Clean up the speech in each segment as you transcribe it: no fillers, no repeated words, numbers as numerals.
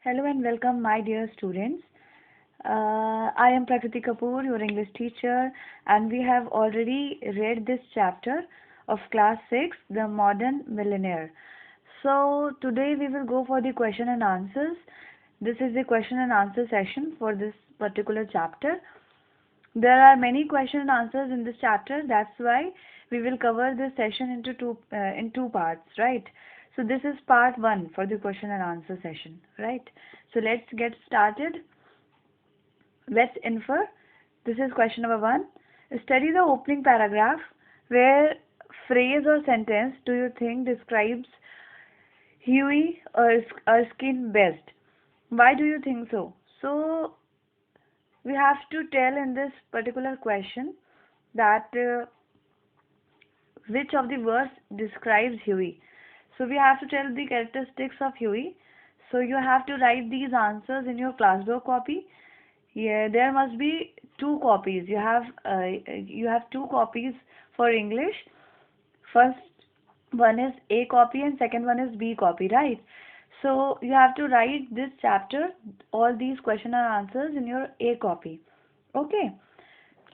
Hello and welcome, my dear students. I am Prakriti Kapoor, your English teacher, and we have already read this chapter of class 6, The Modern Millionaire. So, today we will go for the question and answers. This is the question and answer session for this particular chapter. There are many question and answers in this chapter. That's why we will cover this session in two parts, right? So this is part 1 for the question and answer session, right? So let's get started. Let's infer. This is question number 1. Study the opening paragraph. Where phrase or sentence do you think describes Huey Erskine best? Why do you think so? So we have to tell in this particular question that which of the words describes Huey. So we have to tell the characteristics of Huey. So you have to write these answers in your classwork copy. Yeah, there must be two copies. You have two copies for English. First one is A copy and second one is B copy, right? So you have to write this chapter, all these question and answers in your A copy. Okay.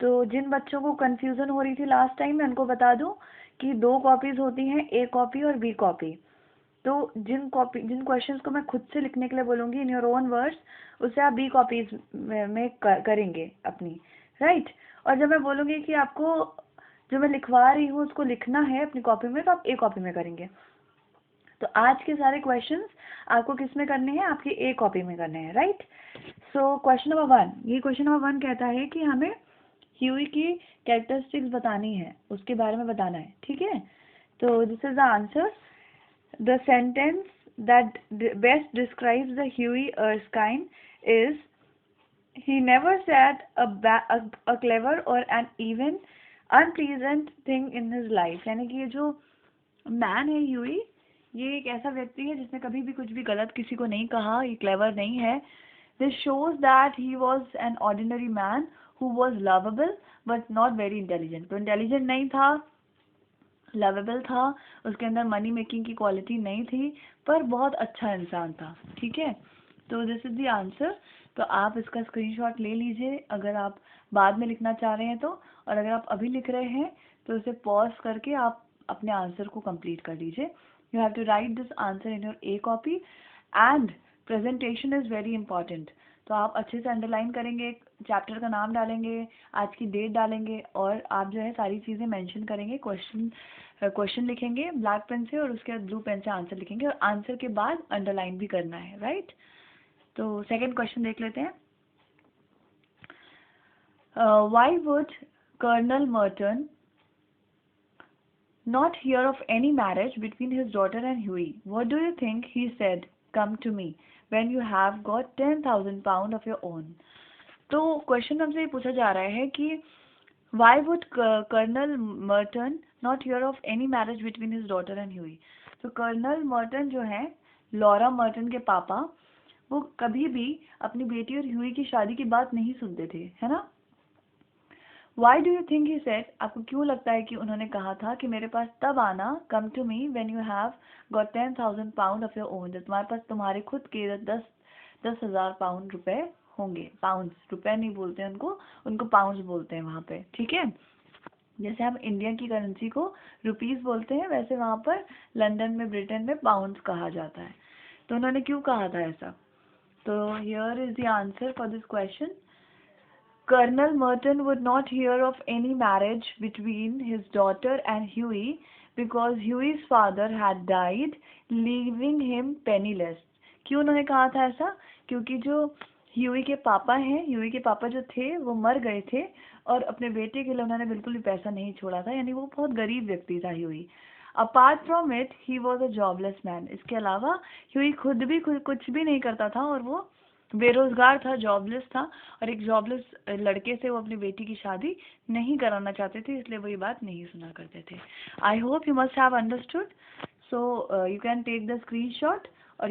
तो जिन बच्चों को confusion हो रही थी last time, मैं उनको बता दूं कि दो कॉपीज होती हैं, ए कॉपी और बी कॉपी. तो जिन क्वेश्चंस को मैं खुद से लिखने के लिए बोलूंगी इन योर ओन वर्ड्स, उससे आप बी कॉपीज में करेंगे अपनी, राइट. और जब मैं बोलूंगी कि आपको जो मैं लिखवा रही हूँ उसको लिखना है अपनी कॉपी में, तो आप ए कॉपी में करेंगे. तो आज के सारे क्वेश्चंस आपको किस में करने हैं? आपकी ए कॉपी में करने हैं, राइट. सो क्वेश्चन नंबर 1, ये क्वेश्चन नंबर 1 कहता है कि हमें ह्यूई की कैरेक्टरिस्टिक्स बतानी है, उसके बारे में बताना है, ठीक है. तो this is the answer. The sentence that best describes the Hughie Erskine is he never said a clever or an even unpleasant thing in his life. यानी कि ये जो मैन है ह्यूई, ये एक ऐसा व्यक्ति है जिसने कभी भी कुछ भी गलत किसी को नहीं कहा, ये क्लेवर नहीं है. This shows that he was an ordinary man who was lovable but not very intelligent. तो इंटेलिजेंट नहीं था, लवेबल था, उसके अंदर मनी मेकिंग की क्वालिटी नहीं थी, पर बहुत अच्छा इंसान था, ठीक है. तो दिस इज द आंसर. तो आप इसका स्क्रीनशॉट ले लीजिए अगर आप बाद में लिखना चाह रहे हैं तो, और अगर आप अभी लिख रहे हैं तो इसे पॉज करके आप अपने आंसर को कंप्लीट कर लीजिए. You have to write this answer in your a copy and presentation is very important. तो आप अच्छे से अंडरलाइन करेंगे, चैप्टर का नाम डालेंगे, आज की डेट डालेंगे, और आप जो है सारी चीज़ें मेंशन करेंगे. क्वेश्चन लिखेंगे ब्लैक पेन से और उसके बाद ब्लू पेन से आंसर लिखेंगे, और आंसर के बाद अंडरलाइन भी करना है, राइट. तो सेकंड क्वेश्चन देख लेते हैं. Why would colonel Merton not hear of any marriage between his daughter and Huey? What do you think he said? Come to me when you have got 10,000 pound of your own. तो question हमसे ये पूछा जा रहा है कि why would colonel Merton not hear of any marriage between his daughter and Huey? तो colonel Merton जो है, लॉरा मर्टन के पापा, वो कभी भी अपनी बेटी और ह्यूई की शादी की बात नहीं सुनते थे, है ना. Why do you think he said? आपको क्यों लगता है कि उन्होंने कहा था कि मेरे पास तब आना, come to me when you have got 10,000 pound of your own, जब तुम्हारे पास तुम्हारे खुद के 10,000 पाउंड रुपए होंगे. पाउंड्स, रुपए नहीं बोलते हैं उनको पाउंड्स बोलते हैं वहाँ पे, ठीक है. जैसे हम इंडिया की करेंसी को रुपीस बोलते हैं, वैसे वहाँ पर लंदन में, ब्रिटेन में पाउंड्स कहा जाता है. तो उन्होंने क्यों कहा था ऐसा? तो here is the answer for this question. Colonel Merton would not hear of any marriage between his daughter and Huey because Huey's father had died, leaving him penniless. क्यों उन्होंने कहा था ऐसा? क्योंकि जो ह्यूई के पापा हैं, ह्यूई के पापा जो थे वो मर गए थे, और अपने बेटे के लिए उन्होंने बिल्कुल भी पैसा नहीं छोड़ा था, यानी वो बहुत गरीब व्यक्ति था Huey. Apart from it he was a jobless man. इसके अलावा ह्यूई खुद भी कुछ भी नहीं करता था, और वो बेरोजगार था, जॉबलेस था, और एक जॉबलेस लड़के से वो अपनी बेटी की शादी नहीं कराना चाहते थे, इसलिए वो ये बात नहीं सुना करते थे. I hope you must have understood. So you can take the screenshot और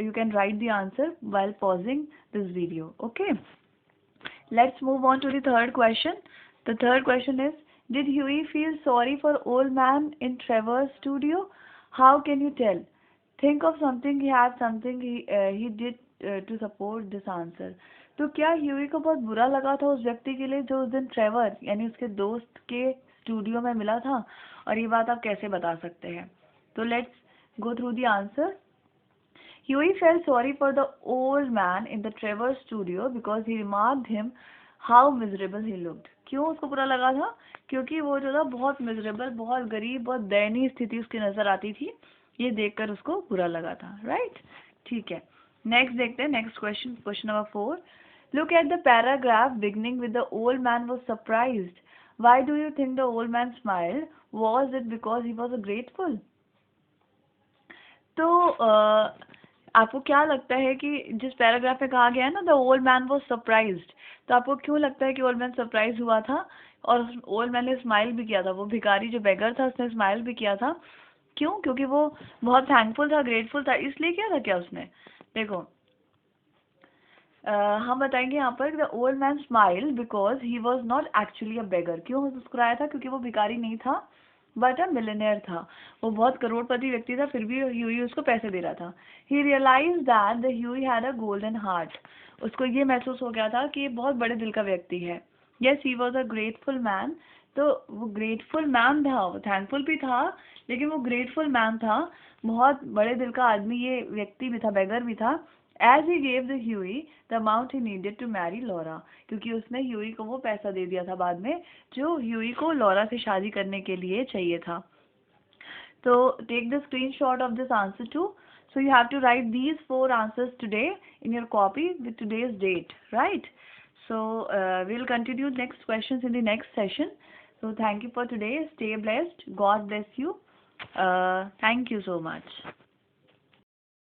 you can write the answer while pausing this video. Okay, let's move on to the third question. The third question is, did Huey feel sorry for old man in Trevor's studio? How can you tell? Think of something he had, something he did to support this answer. तो क्या Huey को बहुत बुरा लगा था उस व्यक्ति के लिए जो उस दिन ट्रेवर यानी उसके दोस्त के स्टूडियो में मिला था, और ये बात आप कैसे बता सकते हैं? तो let's go through the answer. Huey felt sorry for the old man in the Trevor studio because he remarked him how miserable he looked. क्यों उसको बुरा लगा था? क्योंकि वो जो था बहुत मिजरेबल, बहुत गरीब, बहुत दयनीय स्थिति उसकी नजर आती थी. ये देखकर उसको बुरा लगा था. राइट? ठीक है. नेक्स्ट देखते हैं. Next question, question number 4. Look at the paragraph beginning with the old man was surprised. Why do you think the old man smiled? Was it because he was grateful? तो आपको क्या लगता है कि जिस पैराग्राफ में कहा गया है ना, the old man was surprised, तो आपको क्यों लगता है कि ओल्ड मैन सरप्राइज हुआ था? और ओल्ड मैन ने स्माइल भी किया था. वो भिखारी जो बेगर था उसने स्माइल भी किया था. क्यों? क्योंकि वो बहुत थैंकफुल था, ग्रेटफुल था. इसलिए किया था क्या उसने? देखो, हम बताएंगे यहाँ पर the old man smile because he was not actually a beggar. क्यों मुस्कुराया था? क्योंकि वो भिखारी नहीं था बट अ मिलियनेयर था. वो बहुत करोड़पति व्यक्ति था, फिर भी ह्यूई उसको पैसे दे रहा था. He realize that the Hughie had a golden heart. उसको ये महसूस हो गया था कि ये बहुत बड़े दिल का व्यक्ति है. Yes, he was a grateful man. तो वो ग्रेटफुल मैन था, वो थैंकफुल भी था, लेकिन वो ग्रेटफुल मैन था. बहुत बड़े दिल का आदमी ये व्यक्ति भी था, बेगर भी था. As he gave the Huey the amount he needed to marry Laura, क्योंकि उसने ह्यूई को वो पैसा दे दिया था बाद में जो ह्यूई को लॉरा से शादी करने के लिए चाहिए था. तो take the screenshot of this answer too. So you have to write these 4 answers today in your copy with today's date, right? So we'll continue next questions in the next session. So thank you for today. Stay blessed. God bless you. Thank you so much.